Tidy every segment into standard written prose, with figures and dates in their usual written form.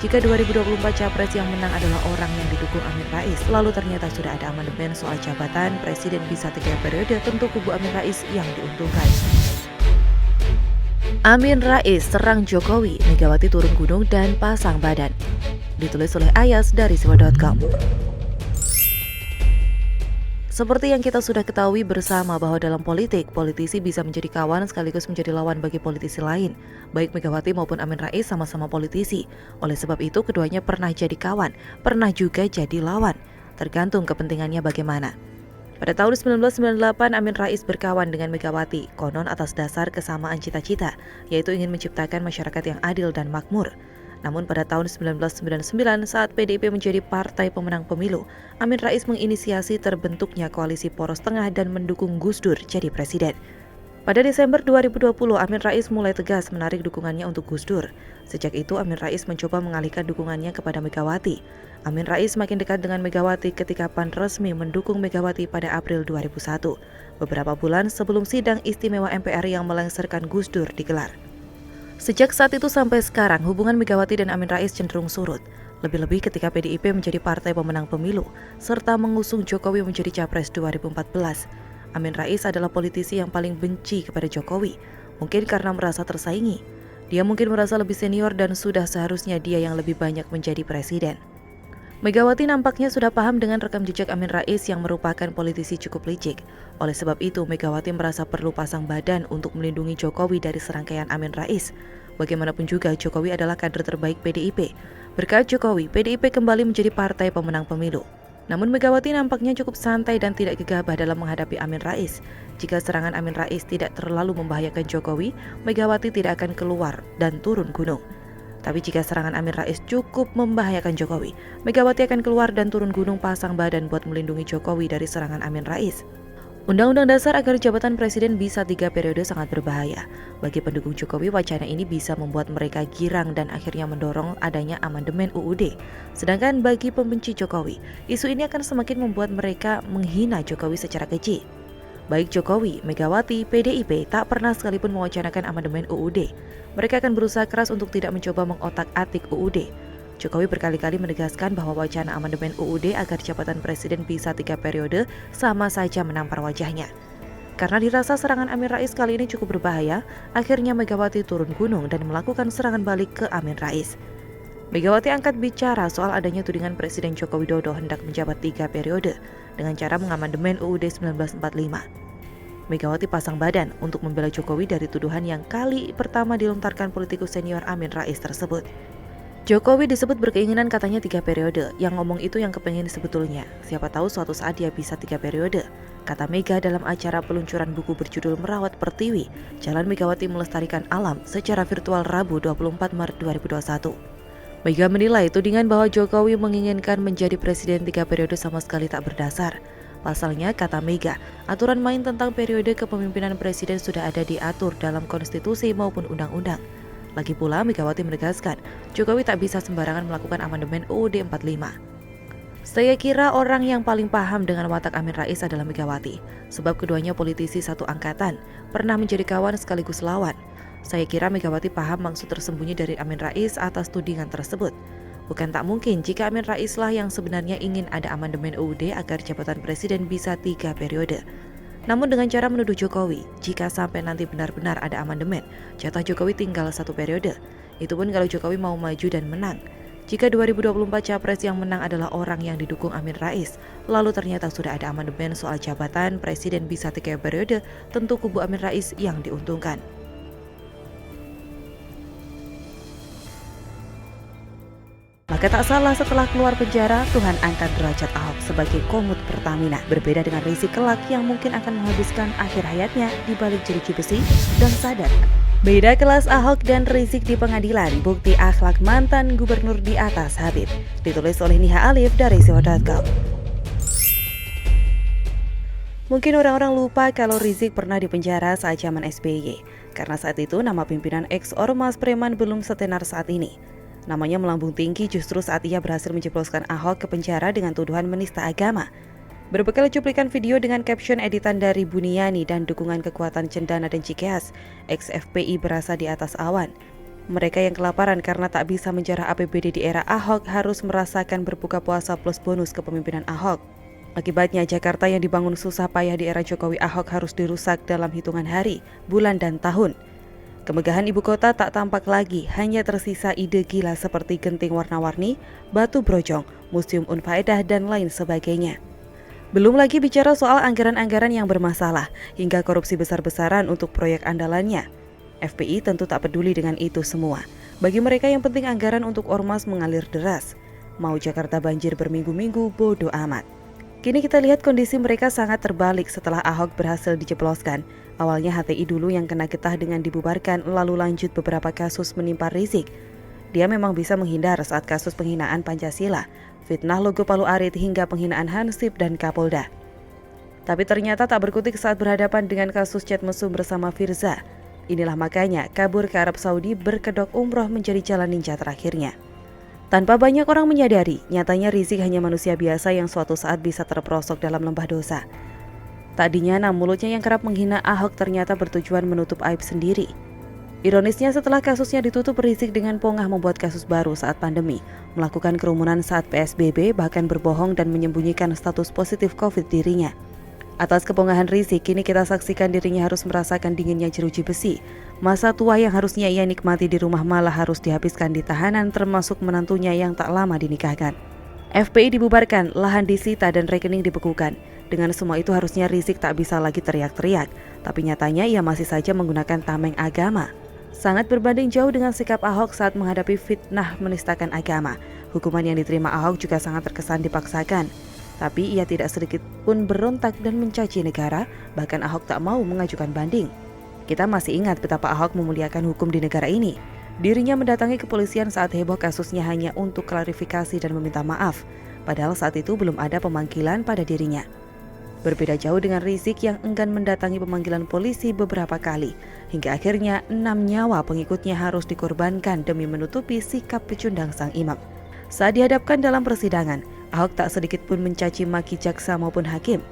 Jika 2024 Capres yang menang adalah orang yang didukung Amin Rais, lalu ternyata sudah ada amandemen soal jabatan Presiden bisa 3 periode, tentu kubu Amin Rais yang diuntungkan. Amin Rais serang Jokowi, Megawati turun gunung dan pasang badan. Ditulis oleh Ayas dari siwa.com. Seperti yang kita sudah ketahui bersama bahwa dalam politik, politisi bisa menjadi kawan sekaligus menjadi lawan bagi politisi lain. Baik Megawati maupun Amin Rais sama-sama politisi. Oleh sebab itu, keduanya pernah jadi kawan, pernah juga jadi lawan. Tergantung kepentingannya bagaimana. Pada tahun 1998, Amin Rais berkawan dengan Megawati, konon atas dasar kesamaan cita-cita, yaitu ingin menciptakan masyarakat yang adil dan makmur. Namun pada tahun 1999 saat PDIP menjadi partai pemenang pemilu, Amin Rais menginisiasi terbentuknya koalisi poros tengah dan mendukung Gus Dur jadi presiden. Pada Desember 2020, Amin Rais mulai tegas menarik dukungannya untuk Gus Dur. Sejak itu, Amin Rais mencoba mengalihkan dukungannya kepada Megawati. Amin Rais makin dekat dengan Megawati ketika PAN resmi mendukung Megawati pada April 2001, beberapa bulan sebelum sidang istimewa MPR yang melengsarkan Gus Dur digelar. Sejak saat itu sampai sekarang, hubungan Megawati dan Amin Rais cenderung surut. Lebih-lebih ketika PDIP menjadi partai pemenang pemilu, serta mengusung Jokowi menjadi Capres 2014. Amin Rais adalah politisi yang paling benci kepada Jokowi, mungkin karena merasa tersaingi. Dia mungkin merasa lebih senior dan sudah seharusnya dia yang lebih banyak menjadi presiden. Megawati nampaknya sudah paham dengan rekam jejak Amin Rais yang merupakan politisi cukup licik. Oleh sebab itu, Megawati merasa perlu pasang badan untuk melindungi Jokowi dari serangkaian Amin Rais. Bagaimanapun juga, Jokowi adalah kader terbaik PDIP. Berkat Jokowi, PDIP kembali menjadi partai pemenang pemilu. Namun Megawati nampaknya cukup santai dan tidak gegabah dalam menghadapi Amin Rais. Jika serangan Amin Rais tidak terlalu membahayakan Jokowi, Megawati tidak akan keluar dan turun gunung. Tapi jika serangan Amin Rais cukup membahayakan Jokowi, Megawati akan keluar dan turun gunung pasang badan buat melindungi Jokowi dari serangan Amin Rais. Undang-undang dasar agar jabatan presiden bisa 3 periode sangat berbahaya. Bagi pendukung Jokowi, wacana ini bisa membuat mereka girang dan akhirnya mendorong adanya amandemen UUD. Sedangkan bagi pembenci Jokowi, isu ini akan semakin membuat mereka menghina Jokowi secara keji. Baik Jokowi, Megawati, PDIP tak pernah sekalipun mewacanakan amandemen UUD. Mereka akan berusaha keras untuk tidak mencoba mengotak-atik UUD. Jokowi berkali-kali menegaskan bahwa wacana amandemen UUD agar jabatan presiden bisa 3 periode sama saja menampar wajahnya. Karena dirasa serangan Amin Rais kali ini cukup berbahaya, akhirnya Megawati turun gunung dan melakukan serangan balik ke Amin Rais. Megawati angkat bicara soal adanya tudingan Presiden Joko Widodo hendak menjabat 3 periode dengan cara mengamandemen UUD 1945. Megawati pasang badan untuk membela Jokowi dari tuduhan yang kali pertama dilontarkan politikus senior Amin Rais tersebut. Jokowi disebut berkeinginan katanya 3 periode, yang ngomong itu yang kepengen sebetulnya. Siapa tahu suatu saat dia bisa 3 periode, kata Mega dalam acara peluncuran buku berjudul Merawat Pertiwi, Jalan Megawati Melestarikan Alam secara virtual Rabu 24 Maret 2021. Mega menilai tudingan bahwa Jokowi menginginkan menjadi presiden 3 periode sama sekali tak berdasar. Pasalnya, kata Mega, aturan main tentang periode kepemimpinan presiden sudah ada diatur dalam konstitusi maupun undang-undang. Lagi pula, Megawati menegaskan, Jokowi tak bisa sembarangan melakukan amandemen UUD 45. Saya kira orang yang paling paham dengan watak Amin Rais adalah Megawati, sebab keduanya politisi satu angkatan, pernah menjadi kawan sekaligus lawan. Saya kira Megawati paham maksud tersembunyi dari Amin Rais atas tudingan tersebut. Bukan tak mungkin jika Amin Rais lah yang sebenarnya ingin ada amandemen UUD agar jabatan presiden bisa 3 periode. Namun dengan cara menuduh Jokowi, jika sampai nanti benar-benar ada amandemen, jatah Jokowi tinggal 1 periode. Itu pun kalau Jokowi mau maju dan menang. Jika 2024 Capres yang menang adalah orang yang didukung Amin Rais, lalu ternyata sudah ada amandemen soal jabatan presiden bisa 3 periode, tentu kubu Amin Rais yang diuntungkan. Maka tak salah setelah keluar penjara, Tuhan angkat derajat Ahok sebagai komut Pertamina. Berbeda dengan Rizik kelak yang mungkin akan menghabiskan akhir hayatnya di balik jeruji besi dan sadar. Beda kelas Ahok dan Rizik di pengadilan, bukti akhlak mantan gubernur di atas Habib. Ditulis oleh Niha Alif dari siwa.com. Mungkin orang-orang lupa kalau Rizik pernah dipenjara saat zaman SBY, karena saat itu nama pimpinan ex-ormas preman belum setenar saat ini. Namanya melambung tinggi justru saat ia berhasil menjebloskan Ahok ke penjara dengan tuduhan menista agama. Berbekal cuplikan video dengan caption editan dari Buniani dan dukungan kekuatan Cendana dan Cikeas, ex-FPI berasa di atas awan. Mereka yang kelaparan karena tak bisa menjarah APBD di era Ahok harus merasakan berbuka puasa plus bonus kepemimpinan Ahok. Akibatnya Jakarta yang dibangun susah payah di era Jokowi Ahok harus dirusak dalam hitungan hari, bulan dan tahun. Kemegahan ibu kota tak tampak lagi, hanya tersisa ide gila seperti genting warna-warni, batu brojong, museum unfaedah dan lain sebagainya. Belum lagi bicara soal anggaran-anggaran yang bermasalah, hingga korupsi besar-besaran untuk proyek andalannya. FPI tentu tak peduli dengan itu semua. Bagi mereka yang penting anggaran untuk ormas mengalir deras. Mau Jakarta banjir berminggu-minggu, bodoh amat. Kini kita lihat kondisi mereka sangat terbalik setelah Ahok berhasil dijebloskan. Awalnya HTI dulu yang kena getah dengan dibubarkan, lalu lanjut beberapa kasus menimpa Rizik. Dia memang bisa menghindar saat kasus penghinaan Pancasila, fitnah logo Palu Arit hingga penghinaan Hansip dan Kapolda. Tapi ternyata tak berkutik saat berhadapan dengan kasus chat mesum bersama Firza. Inilah makanya kabur ke Arab Saudi berkedok umroh menjadi jalan ninja terakhirnya. Tanpa banyak orang menyadari, nyatanya Rizik hanya manusia biasa yang suatu saat bisa terperosok dalam lembah dosa. Tak dinyana mulutnya yang kerap menghina Ahok ternyata bertujuan menutup aib sendiri. Ironisnya setelah kasusnya ditutup, Rizik dengan pongah membuat kasus baru saat pandemi, melakukan kerumunan saat PSBB, bahkan berbohong dan menyembunyikan status positif COVID dirinya. Atas kepongahan Rizik, kini kita saksikan dirinya harus merasakan dinginnya jeruji besi. Masa tua yang harusnya ia nikmati di rumah malah harus dihabiskan di tahanan, termasuk menantunya yang tak lama dinikahkan. FPI dibubarkan, lahan disita dan rekening dibekukan. Dengan semua itu harusnya Rizik tak bisa lagi teriak-teriak, tapi nyatanya ia masih saja menggunakan tameng agama. Sangat berbanding jauh dengan sikap Ahok saat menghadapi fitnah menistakan agama. Hukuman yang diterima Ahok juga sangat terkesan dipaksakan. Tapi ia tidak sedikit pun berontak dan mencaci negara, bahkan Ahok tak mau mengajukan banding. Kita masih ingat betapa Ahok memuliakan hukum di negara ini. Dirinya mendatangi kepolisian saat heboh kasusnya hanya untuk klarifikasi dan meminta maaf, padahal saat itu belum ada pemanggilan pada dirinya. Berbeda jauh dengan Rizik yang enggan mendatangi pemanggilan polisi beberapa kali, hingga akhirnya 6 nyawa pengikutnya harus dikorbankan demi menutupi sikap pecundang sang imam. Saat dihadapkan dalam persidangan, Ahok tak sedikit pun mencaci maki jaksa maupun hakim.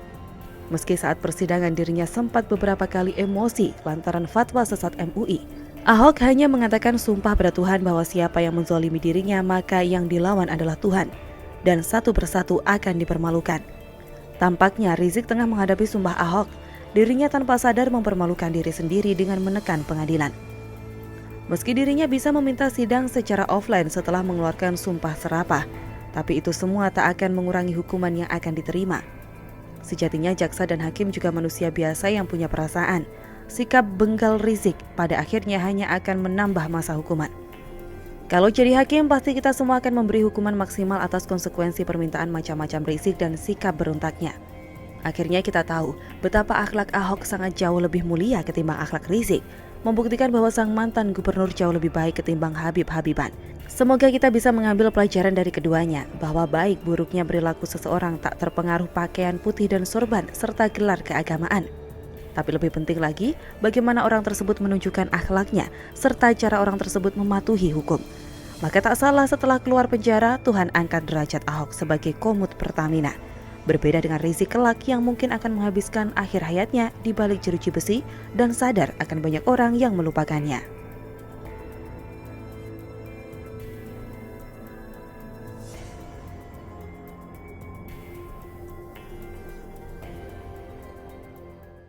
Meski saat persidangan dirinya sempat beberapa kali emosi lantaran fatwa sesat MUI, Ahok hanya mengatakan sumpah pada Tuhan bahwa siapa yang menzalimi dirinya maka yang dilawan adalah Tuhan, dan satu persatu akan dipermalukan. Tampaknya Rizik tengah menghadapi sumpah Ahok, dirinya tanpa sadar mempermalukan diri sendiri dengan menekan pengadilan. Meski dirinya bisa meminta sidang secara offline setelah mengeluarkan sumpah serapah, tapi itu semua tak akan mengurangi hukuman yang akan diterima. Sejatinya jaksa dan hakim juga manusia biasa yang punya perasaan. Sikap benggal Rizik pada akhirnya hanya akan menambah masa hukuman. Kalau jadi hakim, pasti kita semua akan memberi hukuman maksimal atas konsekuensi permintaan macam-macam Rizik dan sikap berontaknya. Akhirnya kita tahu betapa akhlak Ahok sangat jauh lebih mulia ketimbang akhlak Rizik, membuktikan bahwa sang mantan gubernur jauh lebih baik ketimbang Habib-Habiban. Semoga kita bisa mengambil pelajaran dari keduanya, bahwa baik buruknya perilaku seseorang tak terpengaruh pakaian putih dan sorban serta gelar keagamaan. Tapi lebih penting lagi, bagaimana orang tersebut menunjukkan akhlaknya serta cara orang tersebut mematuhi hukum. Maka tak salah setelah keluar penjara, Tuhan angkat derajat Ahok sebagai komut Pertamina. Berbeda dengan Rizik kelak yang mungkin akan menghabiskan akhir hayatnya di balik jeruji besi dan sadar akan banyak orang yang melupakannya.